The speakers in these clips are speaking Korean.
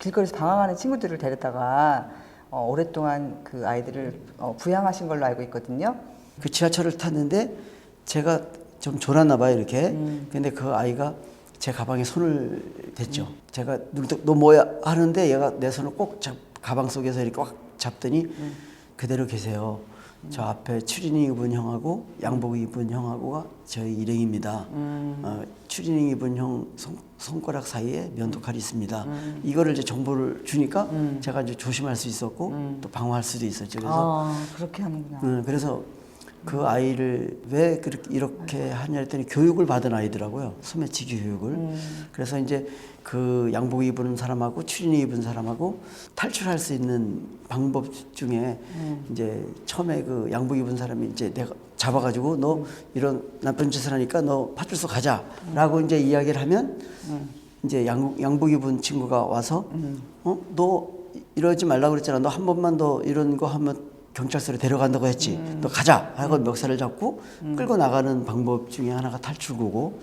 길거리에서 방황하는 친구들을 데려다가 오랫동안 그 아이들을 부양하신 걸로 알고 있거든요. 그 지하철을 탔는데 제가 좀 졸았나 봐요, 이렇게. 근데 그 아이가 제 가방에 손을 댔죠. 제가 너 뭐야 하는데 얘가 내 손을 꼭 가방 속에서 이렇게 꽉 잡더니 그대로 계세요. 저 앞에 추리닝 입은 형하고 양복 입은 형하고가 저희 일행입니다. 추리닝 입은 형 손가락 사이에 면도칼이 있습니다. 이거를 이제 정보를 주니까 제가 이제 조심할 수 있었고 또 방어할 수도 있었죠. 그래서 그렇게 하는구나. 그래서 그 아이를 왜 그렇게 이렇게 하냐 했더니 교육을 받은 아이더라고요. 소매치기 교육을. 그래서 이제 그 양복 입은 사람하고 추리닝 입은 사람하고 탈출할 수 있는 방법 중에 이제 처음에 그 양복 입은 사람이 이제 내가 잡아가지고 너 이런 나쁜 짓을 하니까 너 파출소 가자라고 이제 이야기를 하면 이제 양복 입은 친구가 와서 너 이러지 말라고 그랬잖아. 너 한 번만 더 이런 거 하면 경찰서로 데려간다고 했지. 너 가자 하고 멱살을 잡고 끌고 나가는 방법 중에 하나가 탈출구고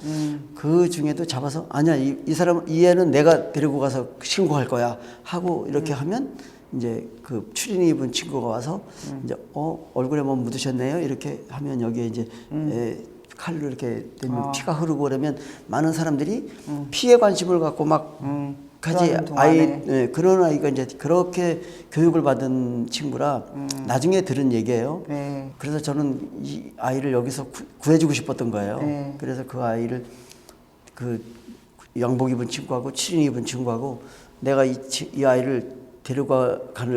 그 중에도 잡아서 아니야 이 사람 이 애는 내가 데리고 가서 신고할 거야 하고 이렇게 하면 이제 그 추리닝 입은 친구가 와서 이제 얼굴에 뭐 묻으셨네요 이렇게 하면 여기에 이제 칼로 이렇게 되면 피가 흐르고 그러면 많은 사람들이 피해 관심을 갖고 막 까지 그런 아이가 이제 그렇게 교육을 받은 친구라 나중에 들은 얘기예요. 네. 그래서 저는 이 아이를 여기서 구해주고 싶었던 거예요. 네. 그래서 그 아이를 그 양복 입은 친구하고 추리닝 입은 친구하고 내가 이 아이를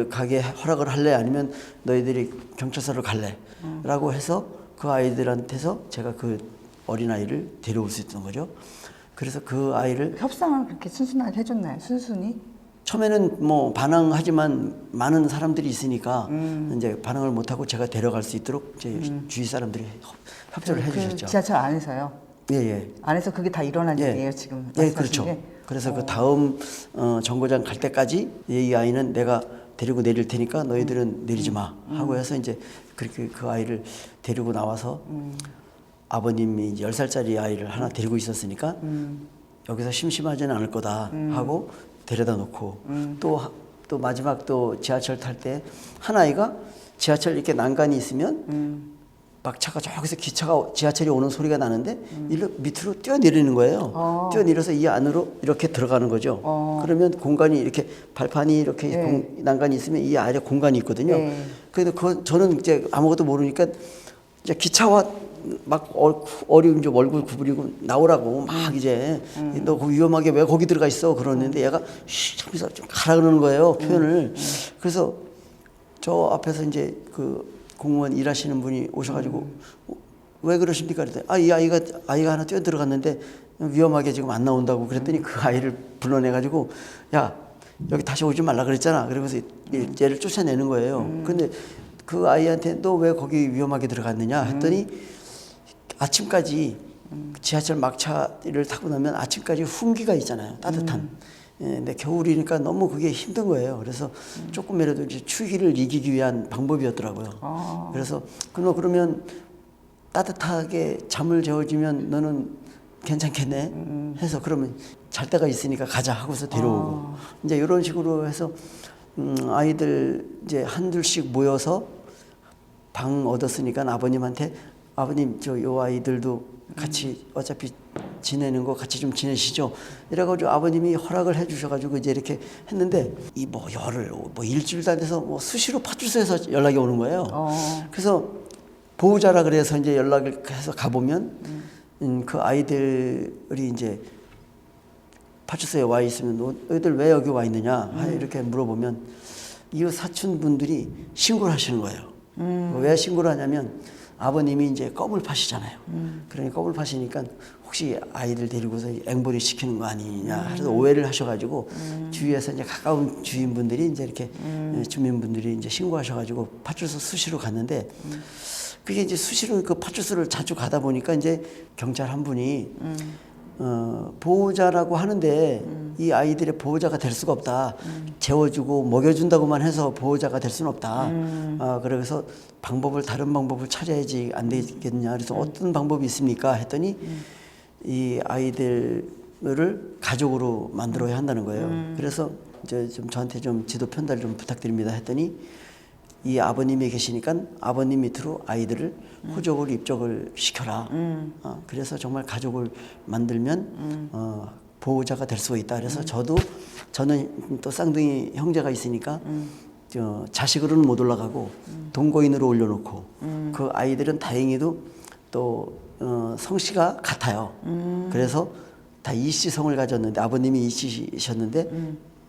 가게 허락을 할래 아니면 너희들이 경찰서를 갈래 라고 해서 그 아이들한테서 제가 그 어린아이를 데려올 수 있던 거죠. 그래서 그 아이를 협상을 그렇게 순순하게 해줬나요? 순순히? 처음에는 뭐 반항하지만 많은 사람들이 있으니까 이제 반항을 못하고 제가 데려갈 수 있도록 제 주위 사람들이 협조를 해주셨죠. 지하철 안에서요? 예. 안에서 그게 다 일어난 일이에요 지금? 예, 그렇죠. 게? 그래서 그 다음 정거장 갈 때까지 이 아이는 내가 데리고 내릴 테니까 너희들은 내리지 마 하고 해서 이제 그렇게 그 아이를 데리고 나와서 아버님이 이제 10살짜리 아이를 하나 데리고 있었으니까 여기서 심심하지는 않을 거다 하고 데려다 놓고 또 마지막 또 지하철 탈 때 한 아이가 지하철 이렇게 난간이 있으면 막차가 저기서 지하철이 오는 소리가 나는데 일로 밑으로 뛰어내리는 거예요. 뛰어내려서 이 안으로 이렇게 들어가는 거죠. 그러면 공간이 이렇게 발판이 이렇게 난간이 있으면 이 아래 공간이 있거든요. 그래도 저는 이제 아무것도 모르니까 이제 기차와 막 어려운 좀 얼굴 구부리고 나오라고 막 이제 너 위험하게 왜 거기 들어가 있어 그러는데 얘가 하면서 좀 가라 그러는 거예요 표현을. 그래서 저 앞에서 이제 그 공무원 일하시는 분이 오셔가지고 왜 그러십니까 그랬더니 이 아이가 하나 뛰어 들어갔는데 위험하게 지금 안 나온다고 그랬더니 그 아이를 불러내가지고 야 여기 다시 오지 말라 그랬잖아. 그러면서 얘를 쫓아내는 거예요. 근데 그 아이한테 너 왜 거기 위험하게 들어갔느냐 했더니 아침까지 지하철 막차를 타고 나면 아침까지 훈기가 있잖아요. 따뜻한. 근데 겨울이니까 너무 그게 힘든 거예요. 그래서 조금이라도 이제 추위를 이기기 위한 방법이었더라고요. 그래서 그러면 따뜻하게 잠을 재워주면 너는 괜찮겠네 해서 그러면 잘 데가 있으니까 가자 하고서 데려오고 이제 이런 식으로 해서 아이들 이제 한둘씩 모여서 방 얻었으니까 아버님한테 아버님 요 아이들도 같이 어차피 지내는 거 같이 좀 지내시죠. 이래가지고 아버님이 허락을 해주셔가지고 이제 이렇게 했는데 이 뭐 열흘 뭐 일주일도 안 돼서 뭐 수시로 파출소에서 연락이 오는 거예요. 그래서 보호자라 그래서 이제 연락을 해서 가보면 그 아이들이 이제 파출소에 와 있으면 너희들 왜 여기 와 있느냐 이렇게 물어보면 이웃 사촌분들이 신고를 하시는 거예요. 왜 신고를 하냐면 아버님이 이제 껌을 파시잖아요. 그러니까 껌을 파시니까 혹시 아이들 데리고서 앵벌이 시키는 거 아니냐 해서 오해를 하셔가지고 주위에서 이제 가까운 주인분들이 이제 이렇게 주민분들이 이제 신고하셔가지고 파출소 수시로 갔는데 그게 이제 수시로 그 파출소를 자주 가다 보니까 이제 경찰 한 분이 보호자라고 하는데 이 아이들의 보호자가 될 수가 없다. 재워주고 먹여준다고만 해서 보호자가 될 수는 없다. 그래서 다른 방법을 찾아야지 안 되겠냐. 그래서 어떤 방법이 있습니까? 했더니 이 아이들 가족으로 만들어야 한다는 거예요. 그래서 이제 좀 저한테 좀 지도 편달 좀 부탁드립니다 했더니 이 아버님이 계시니까 아버님 밑으로 아이들을 호적을 입적을 시켜라. 그래서 정말 가족을 만들면 보호자가 될 수가 있다. 그래서 저는 또 쌍둥이 형제가 있으니까 자식으로는 못 올라가고 동거인으로 올려놓고 그 아이들은 다행히도 또 성씨가 같아요. 그래서 다 이씨 성을 가졌는데 아버님이 이씨셨는데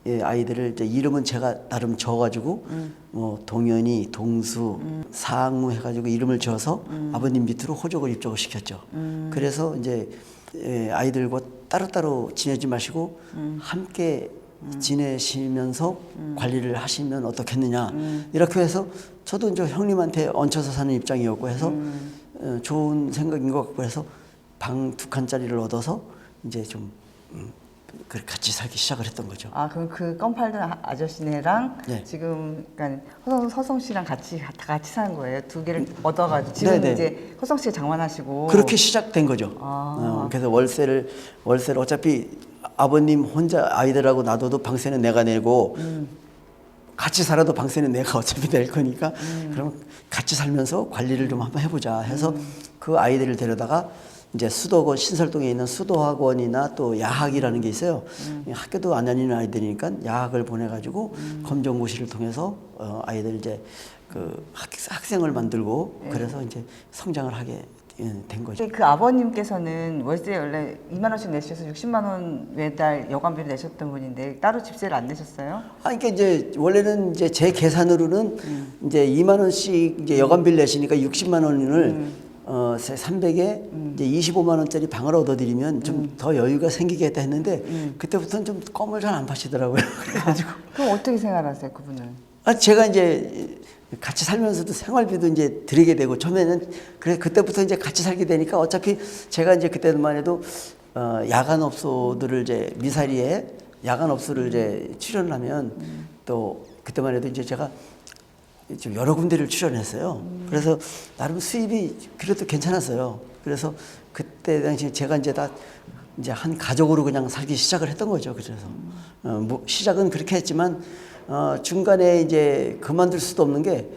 예, 아이들을 이제 이름은 제가 나름 지어가지고 뭐 동현이, 동수, 상우 해가지고 이름을 지어서 아버님 밑으로 호적을 입적을 시켰죠. 그래서 이제 예, 아이들과 따로따로 지내지 마시고 함께 지내시면서 관리를 하시면 어떻겠느냐 이렇게 해서 저도 이제 형님한테 얹혀서 사는 입장이었고 해서 좋은 생각인 것 같고 해서 방 2칸짜리를 얻어서 이제 좀 그렇게 같이 살기 시작을 했던 거죠. 아, 그럼 그 껌 팔던 아저씨네랑 네. 지금 그러니까 허성 씨랑 다 같이 사는 거예요. 2개를 얻어가지고 지금 네네. 이제 허성 씨가 장만하시고 그렇게 시작된 거죠. 그래서 월세를 어차피 아버님 혼자 아이들하고 놔둬도 방세는 내가 내고 같이 살아도 방세는 내가 어차피 낼 거니까 그럼 같이 살면서 관리를 좀 한번 해보자 해서 그 아이들을 데려다가 이제 수도권 신설동에 있는 수도학원이나 또 야학이라는 게 있어요. 학교도 안 다니는 아이들이니까 야학을 보내가지고 검정고시를 통해서 아이들 이제 그 학생을 만들고 그래서 이제 성장을 하게 된 거죠. 그 아버님께서는 월세 원래 2만 원씩 내셔서 60만 원 매달 여관비를 내셨던 분인데 따로 집세를 안 내셨어요? 그러니까 이제 원래는 이제 제 계산으로는 이제 2만 원씩 이제 여관비를 내시니까 60만 원을 300에 이제 25만 원짜리 방을 얻어드리면 좀 더 여유가 생기겠다 했는데 그때부터는 좀 껌을 잘 안 파시더라고요. 그래가지고 그럼 어떻게 생활하세요, 그분은? 제가 이제 같이 살면서도 생활비도 이제 드리게 되고 처음에는 그때부터 이제 같이 살게 되니까 어차피 제가 이제 그때만 해도 야간업소들을 이제 미사리에 야간업소를 이제 출연을 하면 또 그때만 해도 이제 제가 좀 여러 군데를 출연했어요. 그래서 나름 수입이 그래도 괜찮았어요. 그래서 그때 당시 제가 이제 다 이제 한 가족으로 그냥 살기 시작을 했던 거죠. 그래서 뭐 시작은 그렇게 했지만 중간에 이제 그만둘 수도 없는 게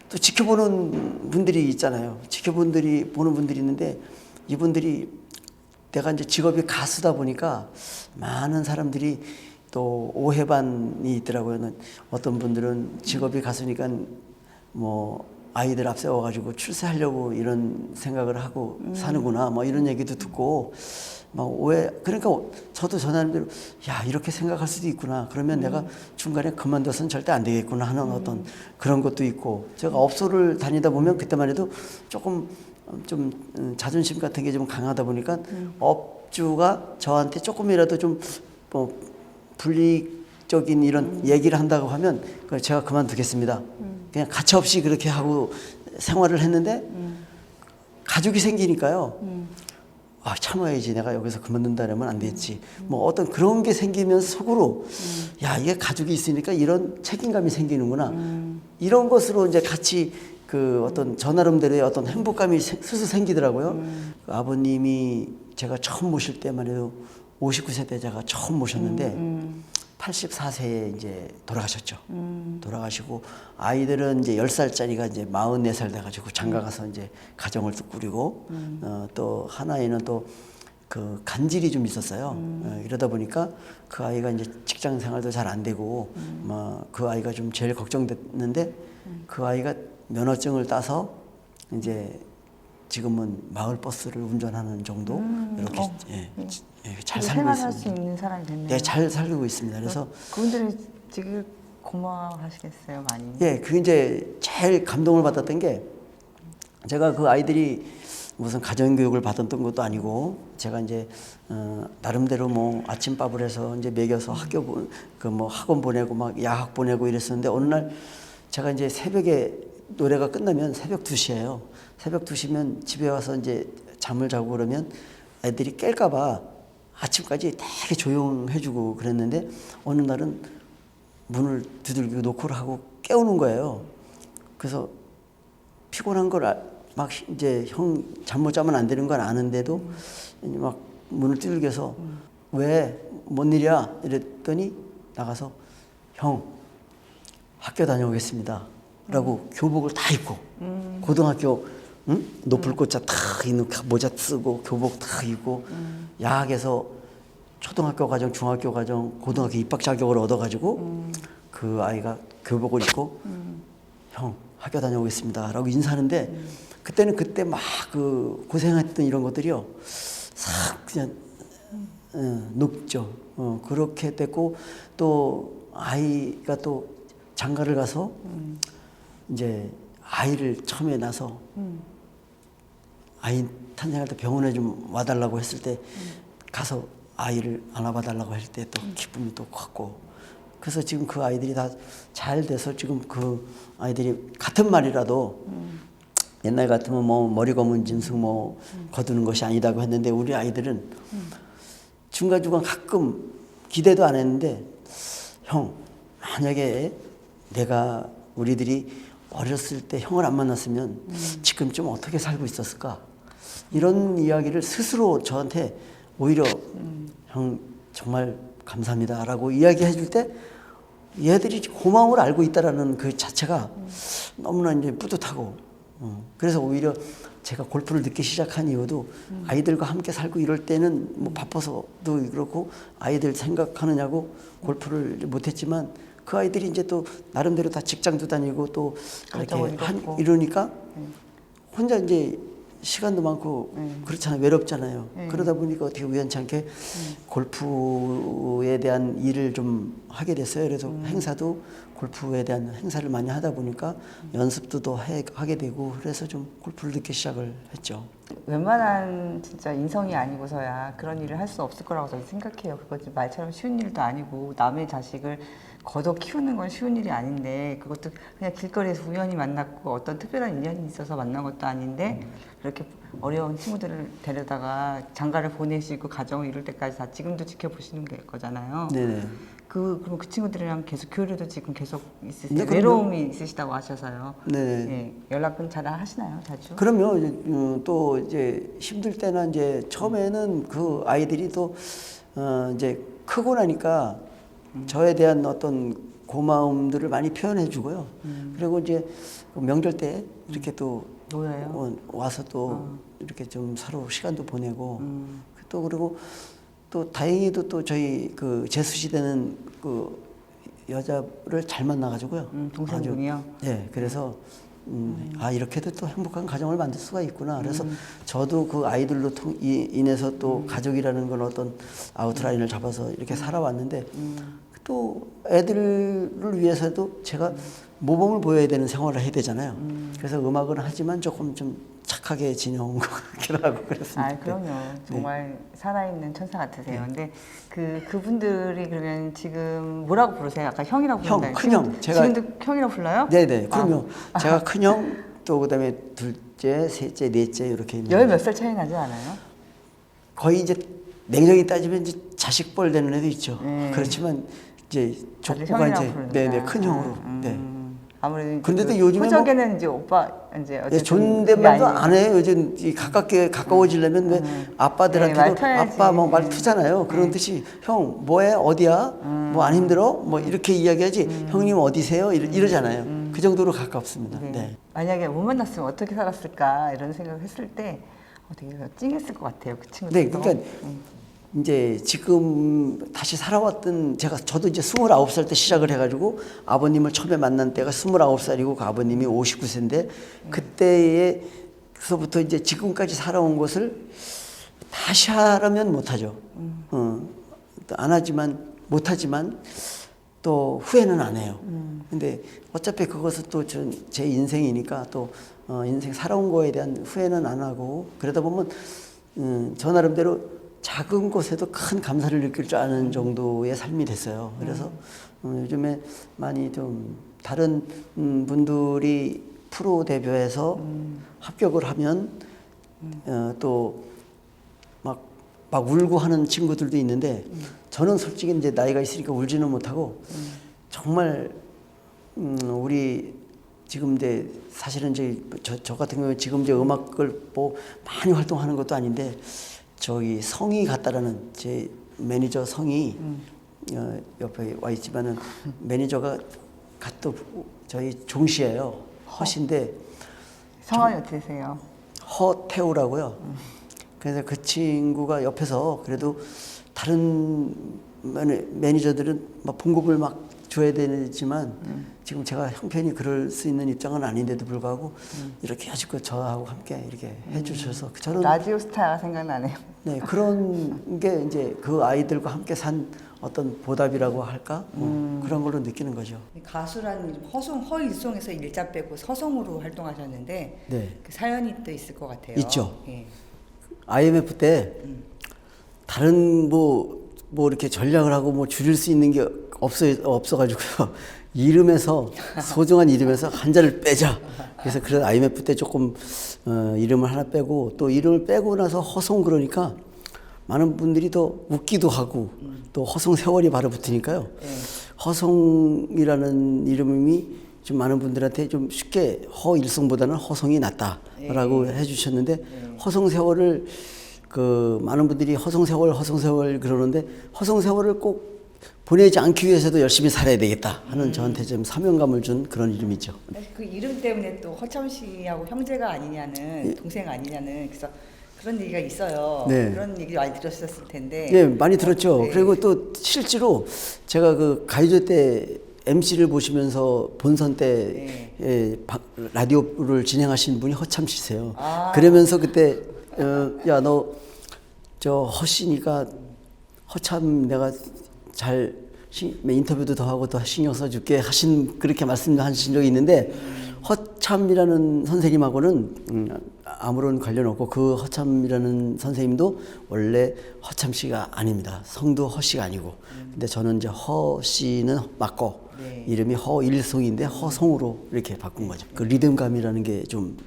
또 지켜보는 분들이 있잖아요. 보는 분들이 있는데 이분들이 내가 이제 직업이 가수다 보니까 많은 사람들이 또 오해반이 있더라고요. 어떤 분들은 직업이 가수니까 뭐 아이들 앞세워가지고 출세하려고 이런 생각을 하고 사는구나 뭐 이런 얘기도 듣고 막 그러니까 저도 저 나름대로 야 이렇게 생각할 수도 있구나. 그러면 내가 중간에 그만둬서는 절대 안 되겠구나 하는 어떤 그런 것도 있고 제가 업소를 다니다 보면 그때만 해도 조금 좀 자존심 같은 게 좀 강하다 보니까 업주가 저한테 조금이라도 좀 뭐 불이익적인 이런 얘기를 한다고 하면 그걸 제가 그만두겠습니다. 그냥 가차없이 그렇게 하고 생활을 했는데 가족이 생기니까요. 참아야지. 내가 여기서 그만둔다면 안 되겠지. 뭐 어떤 그런 게 생기면서 속으로 야 이게 가족이 있으니까 이런 책임감이 생기는구나. 이런 것으로 이제 같이 그 어떤 저 나름대로의 어떤 행복감이 슬슬 생기더라고요. 그 아버님이 제가 처음 모실 때만 해도 59세 제가 처음 모셨는데 84세에 이제 돌아가셨죠. 돌아가시고 아이들은 이제 10살짜리가 이제 44살 돼가지고 장가 가서 이제 가정을 또 꾸리고 또 하나에는 또 그 간질이 좀 있었어요. 이러다 보니까 그 아이가 이제 직장 생활도 잘 안 되고 그 아이가 좀 제일 걱정됐는데 그 아이가 면허증을 따서 이제 지금은 마을 버스를 운전하는 정도 이렇게 잘 살고 생활할 있습니다. 수 있는 사람이 됐네요. 네, 잘 살고 있습니다. 그래서 그분들이 지금 고마워하시겠어요, 많이. 예, 그게 이제 제일 감동을 받았던 게 제가 그 아이들이 무슨 가정교육을 받았던 것도 아니고 제가 이제 나름대로 뭐 아침밥을 해서 이제 먹여서 학원 보내고 막 야학 보내고 이랬었는데 어느 날 제가 이제 새벽에 노래가 끝나면 새벽 2시예요. 새벽 2시면 집에 와서 이제 잠을 자고 그러면 애들이 깰까봐 아침까지 되게 조용해주고 그랬는데 어느 날은 문을 두들기고 노크를 하고 깨우는 거예요. 그래서 피곤한 걸 막 이제 형 잠 못 자면 안 되는 걸 아는데도 막 문을 두들겨서 왜? 뭔 일이야? 이랬더니 나가서 형 학교 다녀오겠습니다 라고 교복을 다 입고 고등학교 높을 꽃자 탁 있는 모자 쓰고 교복 다 입고 야학에서 초등학교 과정, 중학교 과정, 고등학교 입학 자격을 얻어가지고 그 아이가 교복을 입고 형 학교 다녀오겠습니다 라고 인사하는데 그때는 그때 막 그 고생했던 이런 것들이요 싹 그냥 녹죠. 그렇게 됐고 또 아이가 또 장가를 가서 이제 아이를 처음에 낳아서 아이 탄생할 때 병원에 좀 와달라고 했을 때 가서 아이를 안아봐달라고 할 때 또 기쁨이 또 컸고 그래서 지금 그 아이들이 다 잘 돼서 지금 그 아이들이 같은 말이라도 옛날 같으면 뭐 머리 검은 짐승 뭐 거두는 것이 아니다고 했는데 우리 아이들은 중간중간 가끔 기대도 안 했는데 형 만약에 내가 우리들이 어렸을 때 형을 안 만났으면 지금쯤 어떻게 살고 있었을까 이런 이야기를 스스로 저한테 오히려 형 정말 감사합니다 라고 이야기해 줄 때 얘들이 고마움을 알고 있다라는 그 자체가 너무나 이제 뿌듯하고 그래서 오히려 제가 골프를 늦게 시작한 이유도 아이들과 함께 살고 이럴 때는 뭐 바빠서도 그렇고 아이들 생각하느냐고 골프를 못했지만 그 아이들이 이제 또 나름대로 다 직장도 다니고 또 이렇게 이러니까 혼자 이제 시간도 많고 그렇잖아요. 외롭잖아요. 그러다 보니까 어떻게 우연찮게 골프에 대한 일을 좀 하게 됐어요. 그래서 행사도 골프에 대한 행사를 많이 하다 보니까 연습도 더 하게 되고 그래서 좀 골프를 늦게 시작을 했죠. 웬만한 진짜 인성이 아니고서야 그런 일을 할 수 없을 거라고 저는 생각해요. 그거 말처럼 쉬운 일도 아니고 남의 자식을 걷어 키우는 건 쉬운 일이 아닌데 그것도 그냥 길거리에서 우연히 만났고 어떤 특별한 인연이 있어서 만난 것도 아닌데 그렇게 어려운 친구들을 데려다가 장가를 보내시고 가정을 이룰 때까지 다 지금도 지켜보시는 거잖아요. 네네. 그럼 그 친구들이랑 계속 교류도 지금 계속 있으세요? 네, 외로움이 있으시다고 하셔서요. 네. 예, 연락은 잘 하시나요, 자주? 그럼요. 또 이제 힘들 때나 이제 처음에는 그 아이들이 또 이제 크고 나니까 저에 대한 어떤 고마움들을 많이 표현해 주고요. 그리고 이제 명절 때 이렇게 또 놀아요? 와서 또 이렇게 좀 서로 시간도 보내고 또 그리고 또 다행히도 또 저희 그 재수 시대는 그 여자를 잘 만나가지고요. 동생분이요? 네, 그래서 아 이렇게도 또 행복한 가정을 만들 수가 있구나. 그래서 저도 그 아이들로 인해서 또 가족이라는 건 어떤 아웃라인을 잡아서 이렇게 살아왔는데 또 애들을 위해서도 제가 모범을 보여야 되는 생활을 해야 되잖아요. 그래서 음악은 하지만 조금 좀 착하게 지내온 것 같기도 하고 그랬습니다. 아, 그럼요. 정말 살아있는 천사 같으세요. 근데 그분들이 그러면 지금 뭐라고 부르세요? 아까 형이라고 부른다. 큰형. 지금도 형이라고 불러요? 네네. 그럼요. 제가 큰형, 또 그다음에 둘째, 셋째, 넷째 이렇게 있는. 열 몇 살 차이 나지 않아요? 거의 이제 냉정히 따지면 이제 자식뻘 되는 애도 있죠. 네. 그렇지만 이제 다들 족보가 형이라고 이제 부르니까. 네네 큰형으로. 네. 아무래도 그런데도 그 요즘에 호적에는 이제 오빠 이제 예, 어쨌든 존댓말도 그게 안 해요. 요즘 가깝게 가까워지려면 왜 아빠들한테도 말 터야지. 아빠 뭐 말 트잖아요. 그런 듯이 형 뭐해 어디야 뭐 안 힘들어 뭐 이렇게 이야기하지 형님 어디세요 이러잖아요. 그 정도로 가깝습니다. 네. 네. 만약에 못 만났으면 어떻게 살았을까 이런 생각을 했을 때 되게 찡했을 것 같아요. 그 친구들. 네, 그러니까 이제 지금 다시 살아왔던 저도 이제 29살 때 시작을 해가지고 아버님을 처음에 만난 때가 29살이고 그 아버님이 59세인데 그때에서부터 이제 지금까지 살아온 것을 다시 하려면 못하죠. 안 하지만 못하지만 또 후회는 안 해요. 근데 어차피 그것은 또 제 인생이니까 또 인생 살아온 거에 대한 후회는 안 하고 그러다 보면 저 나름대로 작은 것에도 큰 감사를 느낄 줄 아는 정도의 삶이 됐어요. 그래서 요즘에 많이 좀 다른 분들이 프로 대표해서 합격을 하면 또 막 울고 하는 친구들도 있는데 저는 솔직히 이제 나이가 있으니까 울지는 못하고 정말 우리 지금 이제 사실은 이제 저 같은 경우에 지금 이제 음악을 뭐 많이 활동하는 것도 아닌데 저기 성이 같다라는 제 매니저 성이 옆에 와 있지만은 매니저가 갓도 저희 종씨예요. 허씨인데 성함이 어떻게 되세요? 허태우라고요. 그래서 그 친구가 옆에서 그래도 다른 매니저들은 막 봉급을 막 줘야 되지만 지금 제가 형편이 그럴 수 있는 입장은 아닌데도 불구하고 이렇게 해주고 저하고 함께 이렇게 해주셔서 저는 라디오 스타가 생각나네요. 네 그런 게 이제 그 아이들과 함께 산 어떤 보답이라고 할까 그런 걸로 느끼는 거죠. 가수라는 이름 허일송에서 일자 빼고 서성으로 활동하셨는데 네. 그 사연이 또 있을 것 같아요. 있죠. 예. IMF 때 다른 뭐 이렇게 전략을 하고 뭐 줄일 수 있는 게 없어가지고요. 이름에서 소중한 이름에서 한자를 빼자. 그래서 그런 IMF 때 조금 이름을 하나 빼고 또 이름을 빼고 나서 허송 그러니까 많은 분들이 더 웃기도 하고 또 허송 세월이 바로 붙으니까요. 허송이라는 이름이 좀 많은 분들한테 좀 쉽게 허일송보다는 허송이 낫다라고 해주셨는데 허송 세월을 그 많은 분들이 허송 세월 그러는데 허송 세월을 꼭 보내지 않기 위해서도 열심히 살아야 되겠다 하는 저한테 좀 사명감을 준 그런 이름이죠. 그 이름 때문에 또 허참 씨하고 형제가 아니냐는 동생 아니냐는 그래서 그런 얘기가 있어요. 네. 그런 얘기 많이 들으셨을 텐데. 네, 많이 들었죠. 네. 그리고 또 실제로 제가 그 가요제 때 MC를 보시면서 본선 때 라디오를 진행하신 분이 허참 씨세요. 그러면서 그때 야 너 저 허씨니까 허참 내가 잘 인터뷰도 더 하고 더 신경 써줄게 하신 그렇게 말씀하신 적이 있는데 허참이라는 선생님하고는 아무런 관련 없고 그 허참이라는 선생님도 원래 허참 씨가 아닙니다. 성도 허 씨가 아니고 근데 저는 이제 허 씨는 맞고 이름이 허일송인데 허송으로 이렇게 바꾼 거죠. 그 리듬감이라는 게 좀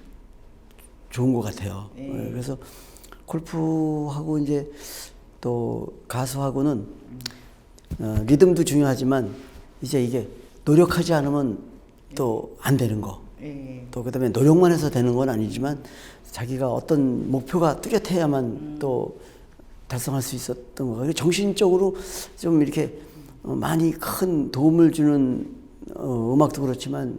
좋은 것 같아요. 그래서 골프하고 이제 또 가수하고는 리듬도 중요하지만 이제 이게 노력하지 않으면 또 안 되는 거. 또 그다음에 노력만 해서 되는 건 아니지만 자기가 어떤 목표가 뚜렷해야만 또 달성할 수 있었던 거. 정신적으로 좀 이렇게 많이 큰 도움을 주는 음악도 그렇지만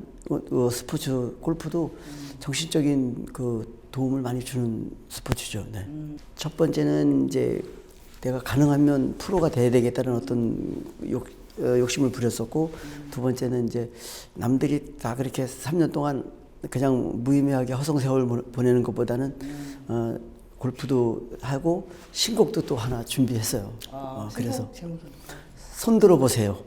스포츠 골프도 정신적인 그 도움을 많이 주는 스포츠죠. 네. 첫 번째는 이제 내가 가능하면 프로가 돼야 되겠다는 어떤 욕심을 부렸었고 두 번째는 이제 남들이 다 그렇게 3년 동안 그냥 무의미하게 허송세월 보내는 것보다는 골프도 하고 신곡도 또 하나 준비했어요. 그래서 손들어 보세요.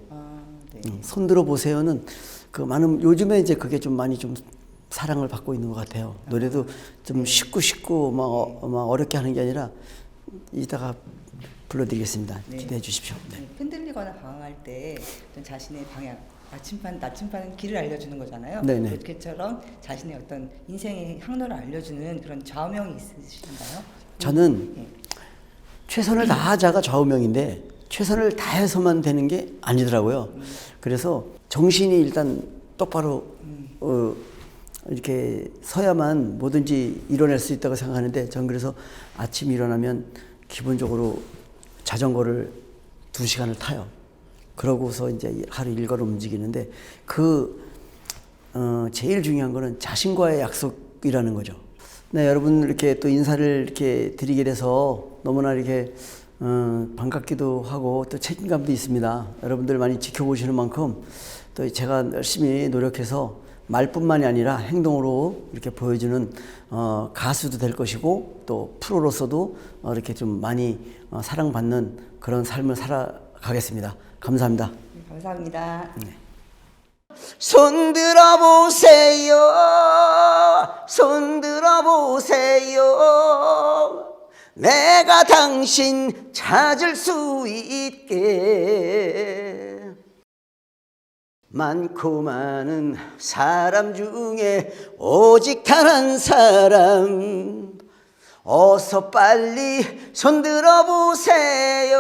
손들어 보세요는 그 많은 요즘에 이제 그게 좀 많이 좀 사랑을 받고 있는 것 같아요. 노래도 좀 쉽고 막 어렵게 하는 게 아니라 이따가 불러드리겠습니다. 기대해 주십시오. 네. 흔들리거나 방황할 때 자신의 방향, 나침반은 길을 알려주는 거잖아요. 네네. 그렇게처럼 자신의 어떤 인생의 항로를 알려주는 그런 좌우명이 있으신가요? 저는 최선을 다하자가 좌우명인데 최선을 다해서만 되는 게 아니더라고요. 그래서 정신이 일단 똑바로 이렇게 서야만 뭐든지 이뤄낼 수 있다고 생각하는데 전 그래서 아침 일어나면 기본적으로 자전거를 2시간을 타요. 그러고서 이제 하루 일과를 움직이는데 제일 중요한 거는 자신과의 약속이라는 거죠. 네, 여러분 이렇게 또 인사를 이렇게 드리게 돼서 너무나 이렇게 반갑기도 하고 또 책임감도 있습니다. 여러분들 많이 지켜보시는 만큼 또 제가 열심히 노력해서 말뿐만이 아니라 행동으로 이렇게 보여주는 가수도 될 것이고 또 프로로서도 이렇게 좀 많이 사랑받는 그런 삶을 살아가겠습니다. 감사합니다. 감사합니다. 네. 손들어 보세요. 손들어 보세요. 내가 당신 찾을 수 있게. 많고 많은 사람 중에 오직 단 한 사람 어서 빨리 손들어 보세요.